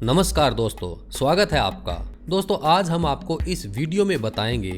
नमस्कार दोस्तों, स्वागत है आपका। दोस्तों, आज हम आपको इस वीडियो में बताएंगे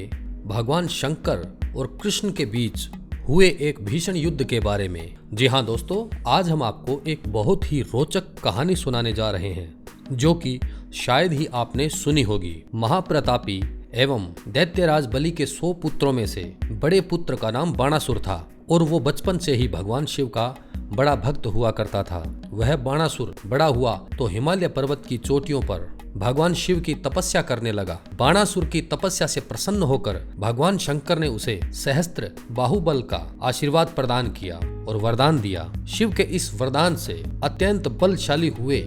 भगवान शंकर और कृष्ण के बीच हुए एक भीषण युद्ध के बारे में। जी हाँ दोस्तों, आज हम आपको एक बहुत ही रोचक कहानी सुनाने जा रहे हैं जो कि शायद ही आपने सुनी होगी। महाप्रतापी एवं दैत्यराज बलि के 100 पुत्रों में से बड़े पुत्र का नाम बाणासुर था और वो बचपन से ही भगवान शिव का बड़ा भक्त हुआ करता था। वह बाणासुर बड़ा हुआ तो हिमालय पर्वत की चोटियों पर भगवान शिव की तपस्या करने लगा। बाणासुर की तपस्या से प्रसन्न होकर भगवान शंकर ने उसे सहस्त्र बाहुबल का आशीर्वाद प्रदान किया और वरदान दिया। शिव के इस वरदान से अत्यंत बलशाली हुए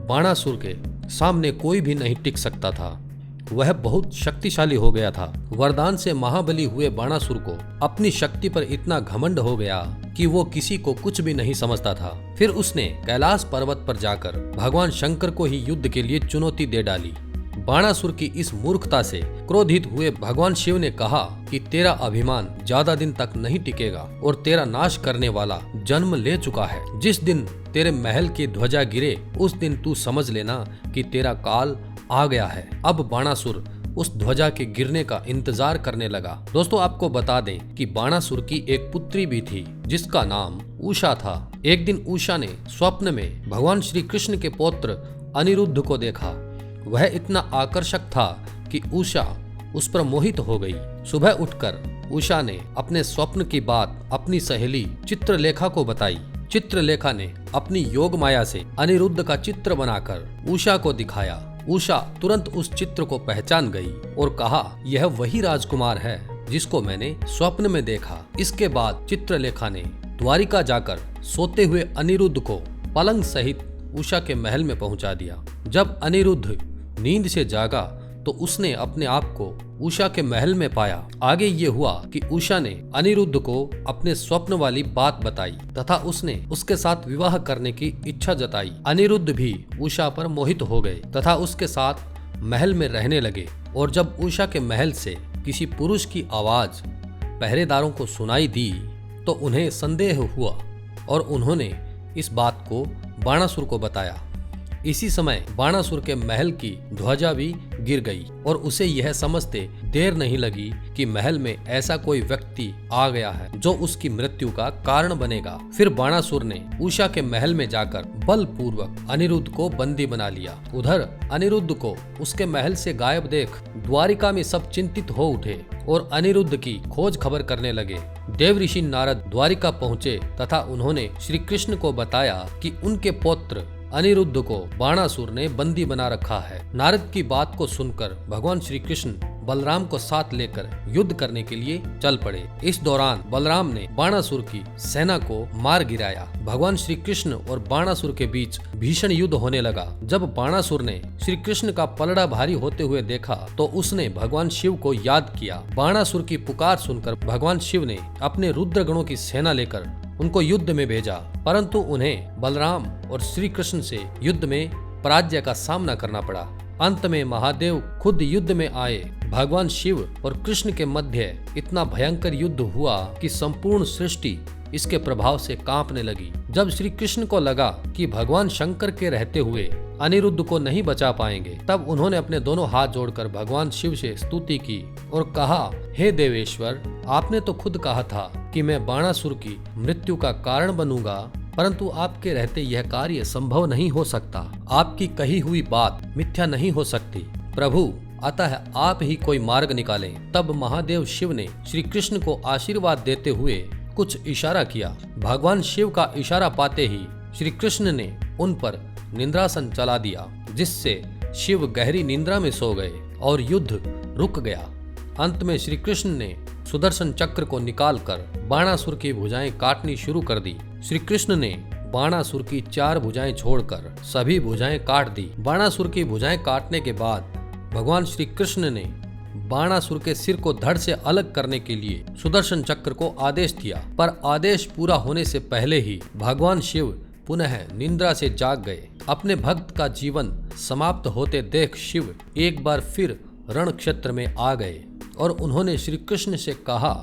बाणासुर के सामने कोई भी नहीं टिक सकता था। वह बहुत शक्तिशाली हो गया था। वरदान से महाबली हुए बाणासुर को अपनी शक्ति पर इतना घमंड हो गया कि वो किसी को कुछ भी नहीं समझता था। फिर उसने कैलाश पर्वत पर जाकर भगवान शंकर को ही युद्ध के लिए चुनौती दे डाली। बाणासुर की इस मूर्खता से क्रोधित हुए भगवान शिव ने कहा कि तेरा अभिमान ज्यादा दिन तक नहीं टिकेगा और तेरा नाश करने वाला जन्म ले चुका है। जिस दिन तेरे महल की ध्वजा गिरे उस दिन तू समझ लेना कि तेरा काल आ गया है। अब बाणासुर उस ध्वजा के गिरने का इंतजार करने लगा। दोस्तों, आपको बता दें कि बाणासुर की एक पुत्री भी थी जिसका नाम उषा था। एक दिन उषा ने स्वप्न में भगवान श्री कृष्ण के पौत्र अनिरुद्ध को देखा। वह इतना आकर्षक था कि उषा उस पर मोहित हो गई। सुबह उठकर उषा ने अपने स्वप्न की बात अपनी सहेली चित्रलेखा को बताई। चित्रलेखा ने अपनी योग माया से अनिरुद्ध का चित्र बनाकर उषा को दिखाया। उषा तुरंत उस चित्र को पहचान गई और कहा, यह वही राजकुमार है जिसको मैंने स्वप्न में देखा। इसके बाद चित्रलेखा ने द्वारिका जाकर सोते हुए अनिरुद्ध को पलंग सहित उषा के महल में पहुंचा दिया। जब अनिरुद्ध नींद से जागा तो उसने अपने आप को उषा के महल में पाया। आगे ये हुआ कि उषा ने अनिरुद्ध को अपने स्वप्न वाली बात बताई तथा उसने उसके साथ विवाह करने की इच्छा जताई। अनिरुद्ध भी उषा पर मोहित हो गए तथा उसके साथ महल में रहने लगे। और जब उषा के महल से किसी पुरुष की आवाज पहरेदारों को सुनाई दी तो उन्हें संदेह हुआ और उन्होंने इस बात को बाणासुर को बताया। इसी समय बाणासुर के महल की ध्वजा भी गिर गई और उसे यह समझते देर नहीं लगी कि महल में ऐसा कोई व्यक्ति आ गया है जो उसकी मृत्यु का कारण बनेगा। फिर बाणासुर ने उषा के महल में जाकर बलपूर्वक अनिरुद्ध को बंदी बना लिया। उधर अनिरुद्ध को उसके महल से गायब देख द्वारिका में सब चिंतित हो उठे और अनिरुद्ध की खोज खबर करने लगे। देव ऋषि नारद द्वारिका पहुँचे तथा उन्होंने श्री कृष्ण को बताया कि उनके पौत्र अनिरुद्ध को बाणासुर ने बंदी बना रखा है। नारद की बात को सुनकर भगवान श्री कृष्ण बलराम को साथ लेकर युद्ध करने के लिए चल पड़े। इस दौरान बलराम ने बाणासुर की सेना को मार गिराया। भगवान श्री कृष्ण और बाणासुर के बीच भीषण युद्ध होने लगा। जब बाणासुर ने श्री कृष्ण का पलड़ा भारी होते हुए देखा तो उसने भगवान शिव को याद किया। बाणासुर की पुकार सुनकर भगवान शिव ने अपने रुद्रगणों की सेना लेकर उनको युद्ध में भेजा, परंतु उन्हें बलराम और श्री कृष्ण से युद्ध में पराजय का सामना करना पड़ा। अंत में महादेव खुद युद्ध में आए। भगवान शिव और कृष्ण के मध्य इतना भयंकर युद्ध हुआ कि संपूर्ण सृष्टि इसके प्रभाव से कांपने लगी। जब श्री कृष्ण को लगा कि भगवान शंकर के रहते हुए अनिरुद्ध को नहीं बचा पाएंगे, तब उन्होंने अपने दोनों हाथ जोड़कर भगवान शिव से स्तुति की और कहा, हे देवेश्वर, आपने तो खुद कहा था कि मैं बाणासुर की मृत्यु का कारण बनूंगा, परंतु आपके रहते यह कार्य संभव नहीं हो सकता। आपकी कही हुई बात मिथ्या नहीं हो सकती। प्रभु, अतः आप ही कोई मार्ग निकालें। तब महादेव शिव ने श्री कृष्ण को आशीर्वाद देते हुए कुछ इशारा किया। भगवान शिव का इशारा पाते ही श्री कृष्ण ने उन पर निद्रासन चला दिया, जिससे शिव गहरी निद्रा में सो गए और युद्ध रुक गया। अंत में श्री कृष्ण ने सुदर्शन चक्र को निकालकर बाणासुर की भुजाएं काटनी शुरू कर दी। श्री कृष्ण ने बाणासुर की 4 भुजाएं छोड़कर सभी भुजाएं काट दी। बाणासुर की भुजाएं काटने के बाद भगवान श्री कृष्ण ने बाणासुर के सिर को धड़ से अलग करने के लिए सुदर्शन चक्र को आदेश दिया, पर आदेश पूरा होने से पहले ही भगवान शिव पुनः निद्रा से जाग गए। अपने भक्त का जीवन समाप्त होते देख शिव एक बार फिर रण क्षेत्र में आ गए और उन्होंने श्री कृष्ण से कहा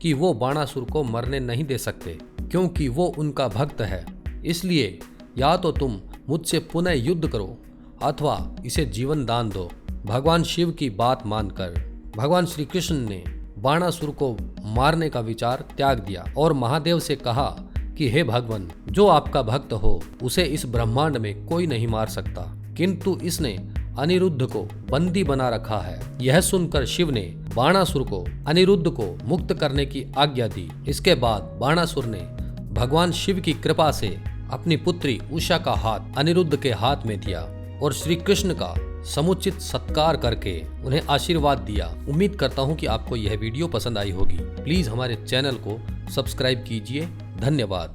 कि वो बाणासुर को मरने नहीं दे सकते क्योंकि वो उनका भक्त है। इसलिए या तो तुम मुझसे पुनः युद्ध करो अथवा इसे जीवन दान दो। भगवान शिव की बात मानकर भगवान श्री कृष्ण ने बाणासुर को मारने का विचार त्याग दिया और महादेव से कहा कि हे भगवान, जो आपका भक्त हो उसे इस ब्रह्मांड में कोई नहीं मार सकता, किंतु इसने अनिरुद्ध को बंदी बना रखा है। यह सुनकर शिव ने बाणासुर को अनिरुद्ध को मुक्त करने की आज्ञा दी। इसके बाद बाणासुर ने भगवान शिव की कृपा से अपनी पुत्री उषा का हाथ अनिरुद्ध के हाथ में दिया और श्री कृष्ण का समुचित सत्कार करके उन्हें आशीर्वाद दिया। उम्मीद करता हूँ कि आपको यह वीडियो पसंद आई होगी। प्लीज हमारे चैनल को सब्सक्राइब कीजिए। धन्यवाद।